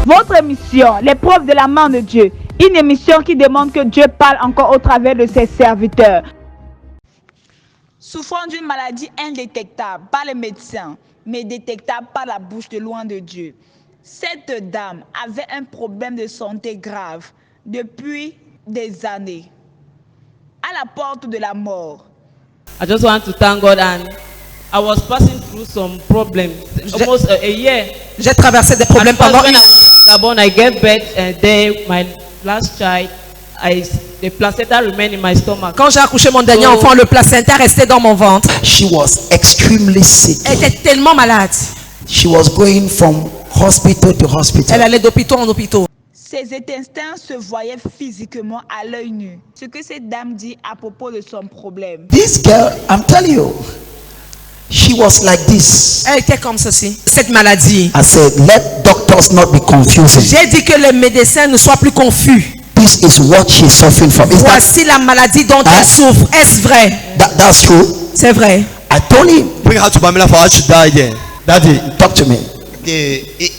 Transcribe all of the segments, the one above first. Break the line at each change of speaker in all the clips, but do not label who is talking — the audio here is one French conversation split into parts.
Votre émission, l'épreuve de la main de Dieu, une émission qui demande que Dieu parle encore au travers de ses serviteurs. Souffrant d'une maladie indétectable par les médecins, mais détectable par la bouche de loin de Dieu, cette dame avait un problème de santé grave depuis des années, à la porte de la mort.
I just want to thank God, and I was passing through some problems almost a year.
J'ai traversé des problèmes pendant
When I was in Gabon, I gave birth, and then my last child, the placenta remained in my stomach.
Quand j'ai accouché mon dernier enfant, le placenta restait dans mon ventre.
She was extremely sick.
Elle était tellement malade.
She was going from hospital to
Elle
hospital.
allait d'hôpital en hôpital.
Ses intestins se voyaient physiquement à l'œil nu. Ce que cette dame dit à propos de son problème.
This girl, I'm telling you, she was like this.
Elle était comme ceci. Cette maladie.
I said, let doctors not be confusing.
J'ai dit que les médecins ne soient plus confus.
This is what she's suffering from. Is
Voici la maladie dont elle souffre. Est-ce vrai?
that's true?
C'est vrai.
I told him,
Bring her to Pamela for her to die there. Daddy,
talk to me.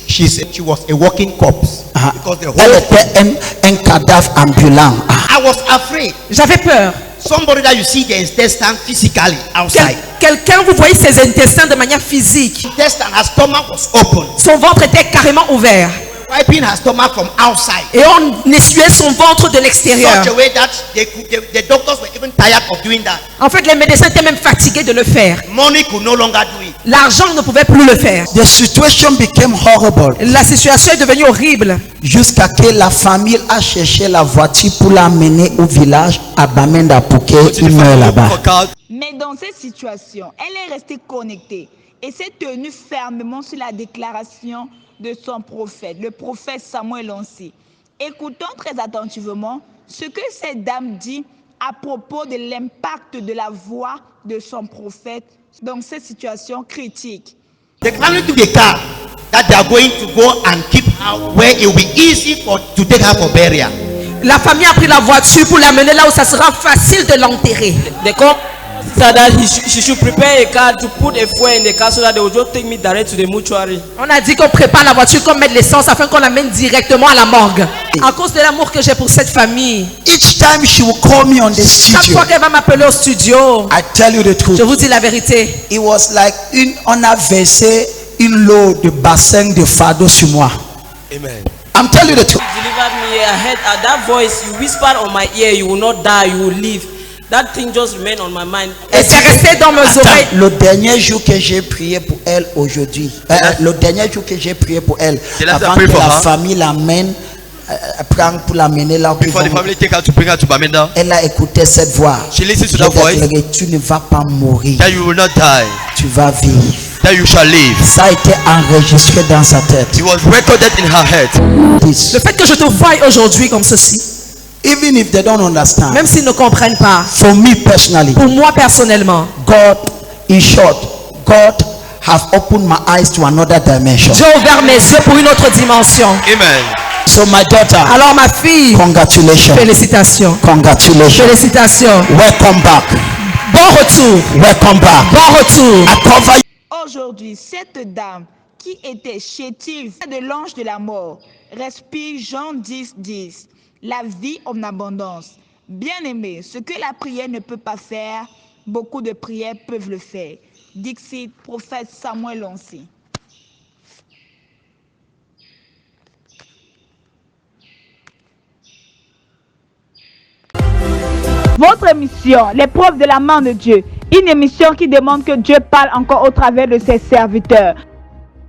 she was a walking corpse. Because the
Elle
whole
était un cadavre ambulant.
I was afraid.
J'avais peur.
Somebody that you see the intestine physically outside.
Quelqu'un, vous voyez ses intestins de manière physique.
Intestine, her stomach was open.
Son ventre était carrément ouvert.
Wiping her stomach from outside.
Et on essuyait son ventre de l'extérieur.
Such a way that the doctors were even tired of doing that.
En fait, les médecins étaient même fatigués de le faire.
Money could no longer do it.
L'argent ne pouvait plus le faire.
The situation became horrible.
La situation est devenue horrible.
Jusqu'à que la famille a cherché la voiture pour l'amener au village à Bamenda pour qu'il meure là-bas.
Mais dans cette situation, elle est restée connectée et s'est tenue fermement sur la déclaration de son prophète, le prophète Samuel Onsi. Écoutons très attentivement ce que cette dame dit à propos de l'impact de la voix de son prophète dans cette situation critique.
The family took a car that they are going to go and keep her where it will be easy to take her for burial.
La famille a pris la voiture pour l'amener là où ça sera facile de l'enterrer.
They come said that she should prepare a car to put a fuel in the car so that they will just take me direct to the mortuary.
On a dit qu'on prépare la voiture, qu'on mette l'essence afin qu'on l'amène directement à la morgue. À cause de l'amour que j'ai pour cette famille.
Each time she will call me on the
Chaque
studio,
fois qu'elle va m'appeler au studio,
I tell you the truth.
je vous dis la vérité.
It was like on a versé une lot de bassin de fardeau sur moi.
Amen.
I'm telling you the truth.
You delivered me. I heard that voice. You whispered on my ear, "You will not die. You will live." That thing just remained on my mind.
Et c'est resté dans mes oreilles.
Le dernier jour que j'ai prié pour elle aujourd'hui, le dernier jour que j'ai prié pour elle, avant que la famille l'amène, prendre pour l'amener là,
Before the family take her to bring her to Bamenda,
elle a écouté cette voix.
she listens to that voice.
Tu ne vas pas mourir,
That you will not die.
tu vas vivre.
That you shall live.
Ça a été enregistré dans sa tête.
It was recorded in her head.
This.
Le fait que je te voie aujourd'hui comme ceci,
Even if they don't understand,
même s'ils ne comprennent pas,
for me personally,
pour moi personnellement,
God, in short, God have opened my eyes to another dimension.
Dieu a ouvert mes yeux pour une autre dimension.
Amen.
So my daughter,
Alors ma fille,
congratulations.
félicitations.
Congratulations.
Félicitations.
Welcome back.
Bon retour.
Welcome back.
Bon retour.
I cover you.
Aujourd'hui, cette dame qui était chétive de l'ange de la mort respire Jean 10, 10. La vie en abondance. Bien-aimé, ce que la prière ne peut pas faire, beaucoup de prières peuvent le faire. Dixit, prophète Samuel Onsi. Votre émission, l'épreuve de la main de Dieu. Une émission qui demande que Dieu parle encore au travers de ses serviteurs.